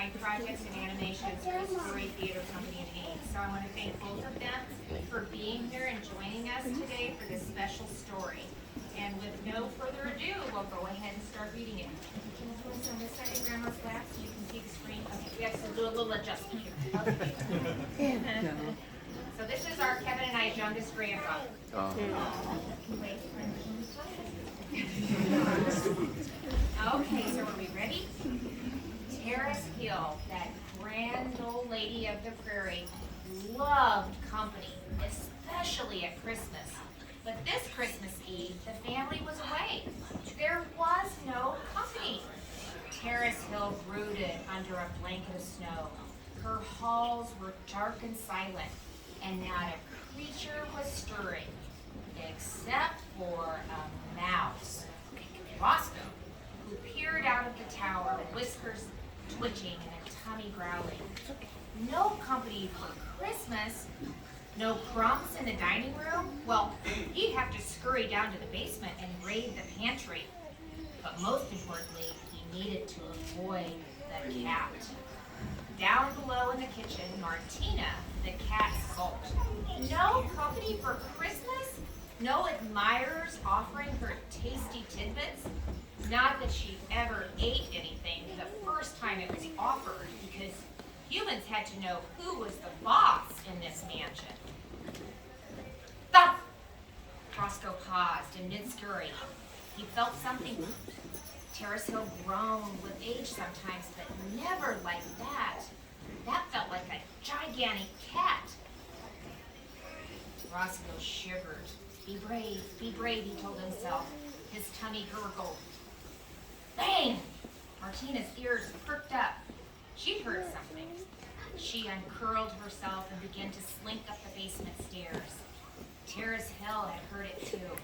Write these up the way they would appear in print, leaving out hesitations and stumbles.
design projects and animations for the Story Theater Company in Ames. So I want to thank both of them for being here and joining us today for this special story. And with no further ado, we'll go ahead and start reading it. Can you put us on this side of Grandma's lap so you can see the screen? Okay, we have to do a little adjustment here. Okay. So this is our Kevin and I's youngest granddaughter. Wait. Okay, so are we ready? Terrace Hill, that grand old lady of the prairie, loved company, especially at Christmas. But this Christmas Eve, the family was away. There was no company. Terrace Hill brooded under a blanket of snow. Her halls were dark and silent, and not a creature was stirring, except for a mouse, Roscoe, who peered out of the tower, whiskers twitching and a tummy growling. No company for Christmas. No crumbs in the dining room? Well, he'd have to scurry down to the basement and raid the pantry. But most importantly, he needed to avoid the cat. Down below in the kitchen, Martina, the cat, sulked. No company for Christmas? No admirers offering her tasty tidbits? Not that she ever ate anything the first time it was offered, because humans had to know who was the boss in this mansion. Thump! Roscoe paused in mid-scurry. He felt something. Terrace Hill groaned with age sometimes, but never like that. That felt like a gigantic cat. Roscoe shivered. Be brave, he told himself. His tummy gurgled. Bang! Martina's ears perked up. She'd heard something. She uncurled herself and began to slink up the basement stairs. Terrace Hill had heard it too.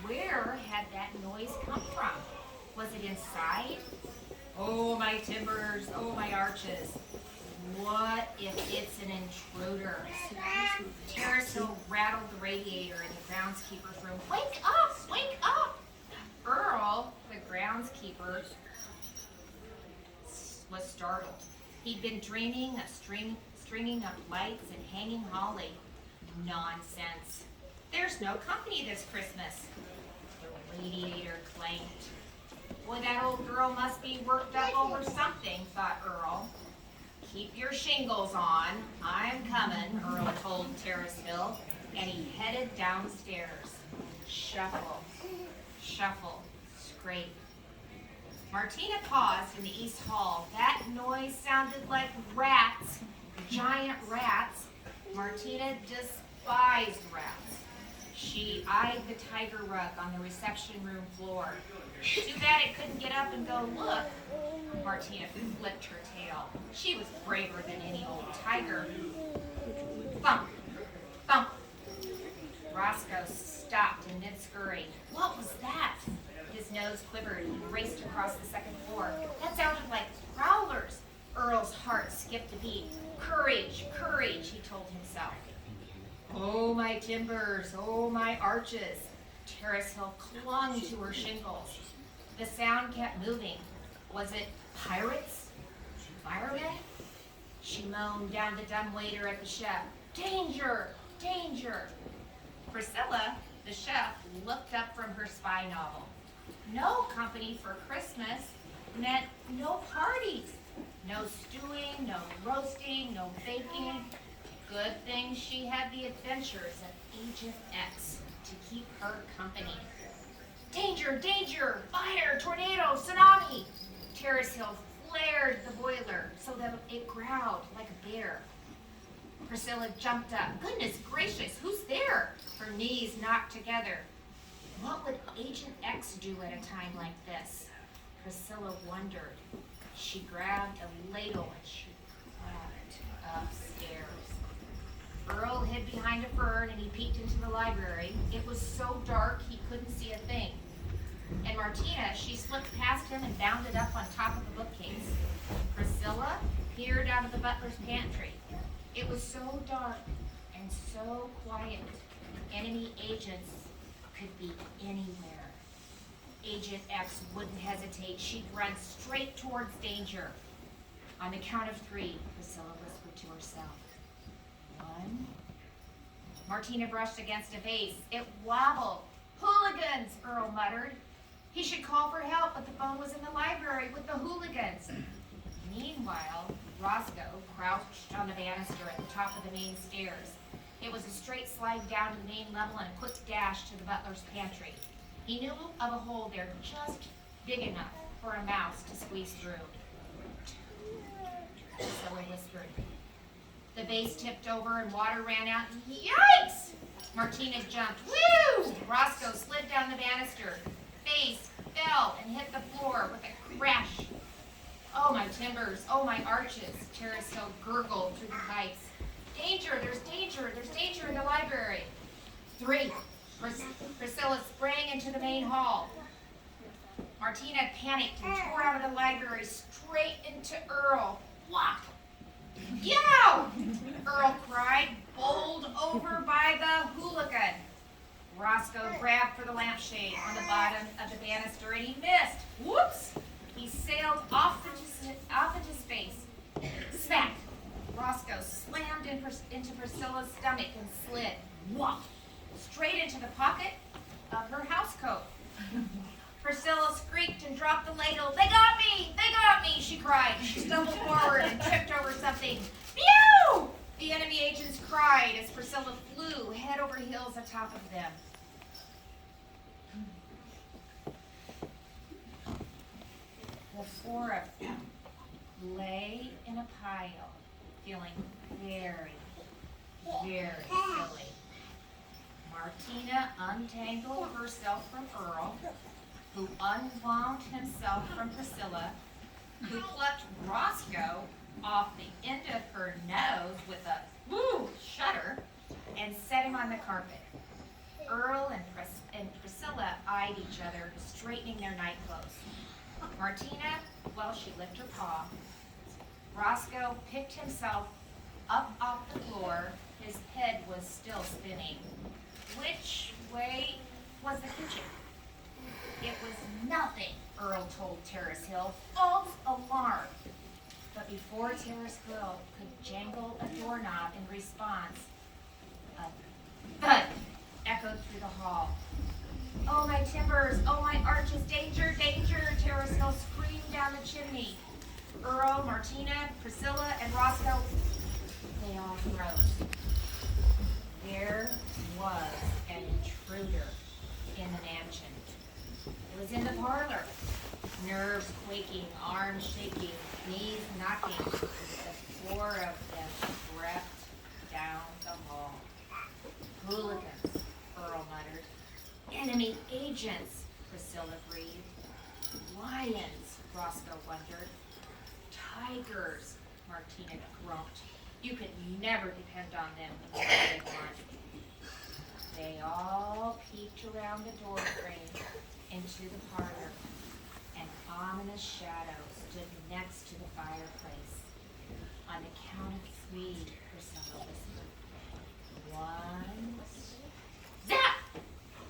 Where had that noise come from? Was it inside? Oh, my timbers, oh, my arches. What if it's an intruder? Terrace Hill rattled the radiator in the groundskeeper's room. Wake up! Wake up! Earl, the groundskeeper, was startled. He'd been dreaming of stringing up lights and hanging holly. Nonsense. There's no company this Christmas. The radiator clanked. Boy, that old girl must be worked up over something, thought Earl. Keep your shingles on. I'm coming, Earl told Terrace Hill, and he headed downstairs. Shuffle, shuffle, scrape. Martina paused in the East Hall. That noise sounded like rats, giant rats. Martina despised rats. She eyed the tiger rug on the reception room floor. Too bad it couldn't get up and go look. Martina flipped her tail. She was braver than any old tiger. Thump, thump. Roscoe stopped in mid-scurry. What was that? His nose quivered and raced across the second floor. That sounded like prowlers. Earl's heart skipped a beat. Courage, courage, he told himself. Oh, my timbers, oh, my arches. Terrace Hill clung to her shingles. The sound kept moving. Was it pirates? Firemen? She moaned down the dumbwaiter at the chef. Danger! Danger! Priscilla, the chef, looked up from her spy novel. No company for Christmas meant no parties. No stewing, no roasting, no baking. Good thing she had the adventures of Agent X to keep her company. Danger, danger, fire, tornado, tsunami. Terrace Hill flared the boiler so that it growled like a bear. Priscilla jumped up. Goodness gracious, who's there? Her knees knocked together. What would Agent X do at a time like this? Priscilla wondered. She grabbed a ladle and she crept upstairs. Earl hid behind a fern and he peeked into the library. It was so dark he couldn't see a thing. And Martina, she slipped past him and bounded up on top of the bookcase. Priscilla peered out of the butler's pantry. It was so dark and so quiet. Enemy agents could be anywhere. Agent X wouldn't hesitate. She'd run straight towards danger. On the count of 3, Priscilla whispered to herself. 1. Martina brushed against a vase. It wobbled. Hooligans, Earl muttered. He should call for help, but the phone was in the library with the hooligans. Meanwhile, Roscoe crouched on the banister at the top of the main stairs. It was a straight slide down to the main level and a quick dash to the butler's pantry. He knew of a hole there just big enough for a mouse to squeeze through. Priscilla whispered. The vase tipped over and water ran out. Yikes! Martina jumped. Woo! Roscoe slid down the banister. Vase fell and hit the floor with a crash. Oh, my timbers. Oh, my arches. Terrace Hill gurgled through the pipes. Danger! There's danger! There's danger in the library. 3. Priscilla sprang into the main hall. Martina panicked and tore out of the library straight into Earl. Whop! Yow! Earl cried, bowled over by the hooligan. Roscoe grabbed for the lampshade on the bottom of the banister and he missed. Whoops! He sailed off into space. Smack! Roscoe slammed into Priscilla's stomach and slid. Whop! Straight into the pocket of her housecoat. Priscilla shrieked and dropped the ladle. They got me! They got me! She cried. She stumbled forward and tripped over something. Phew! The enemy agents cried as Priscilla flew head over heels atop of them. The 4 of them lay in a pile, feeling very, very silly. Martina untangled herself from Earl, who unwound himself from Priscilla, who plucked Roscoe off the end of her nose with a woo shudder and set him on the carpet. Earl and Priscilla eyed each other, straightening their nightclothes. Martina, well, she licked her paw. Roscoe picked himself up off the floor. His head was still spinning. Which way was the kitchen? It was nothing, Earl told Terrace Hill. False alarm. But before Terrace Hill could jangle a doorknob in response, a thud echoed through the hall. Oh, my timbers! Oh, my arches! Danger! Danger! Terrace Hill screamed down the chimney. Earl, Martina, Priscilla, and Roscoe, they all froze. There was an intruder in the mansion. It was in the parlor. Nerves quaking, arms shaking, knees knocking. The 4 of them crept down the hall. Hooligans, Earl muttered. Enemy agents, Priscilla breathed. Lions, Roscoe wondered. Tigers, Martina grumped. You could never depend on them when they want. They all peeked around the doorframe into the parlor. An ominous shadow stood next to the fireplace. On the count of 3, Priscilla whispered. 1. Zap!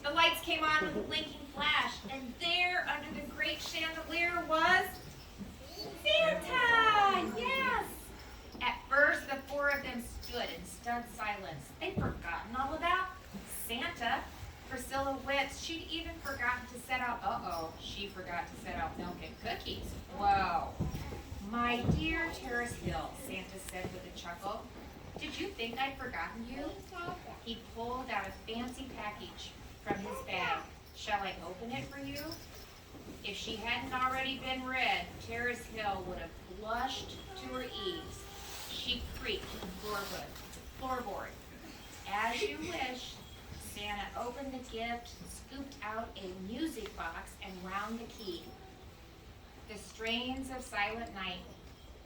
The lights came on with a blinking flash, and there, under the great chandelier, was Santa! Yes! At first, the 4 of them stood in stunned silence. They'd forgotten all about Santa. Priscilla winced. She'd even forgotten to set out, she forgot to set out milk and cookies. Whoa. My dear Terrace Hill, Santa said with a chuckle. Did you think I'd forgotten you? He pulled out a fancy package from his bag. Shall I open it for you? If she hadn't already been read, Terrace Hill would have blushed to her ease. She creaked the floorboard. As you wish. Santa opened the gift, scooped out a music box, and wound the key. The strains of Silent Night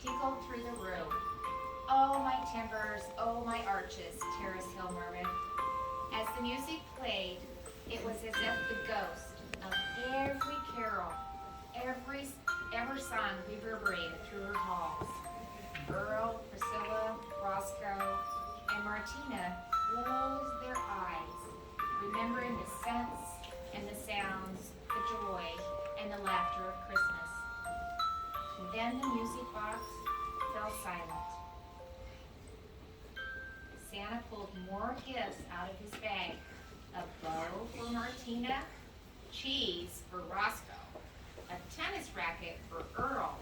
tinkled through the room. Oh, my timbers, oh, my arches, Terrace Hill murmured. As the music played, it was as if the ghost of every carol, ever sung reverberated through her halls. Earl, Priscilla, Roscoe, and Martina closed their eyes, remembering the scents and the sounds, the joy and the laughter of Christmas. And then the music box fell silent. Santa pulled more gifts out of his bag. A bow for Martina, cheese for Roscoe, a tennis racket for Earl,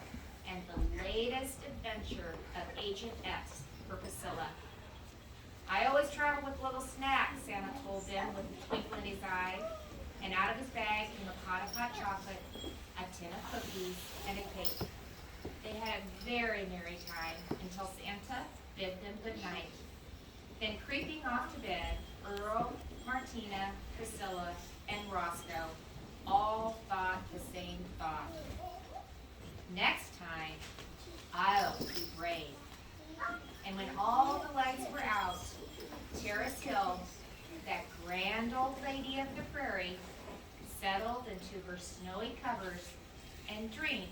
and the latest adventure of Agent X for Priscilla. I always travel with little snacks, Santa told them with a twinkle in his eye. And out of his bag came a pot of hot chocolate, a tin of cookies, and a cake. They had a very merry time until Santa bid them good night. Then creeping off to bed, Earl, Martina, Priscilla, and Roscoe all thought the same thought. Next time, I'll be brave. And when all the lights were out, Terrace Hill, that grand old lady of the prairie, settled into her snowy covers and dreamed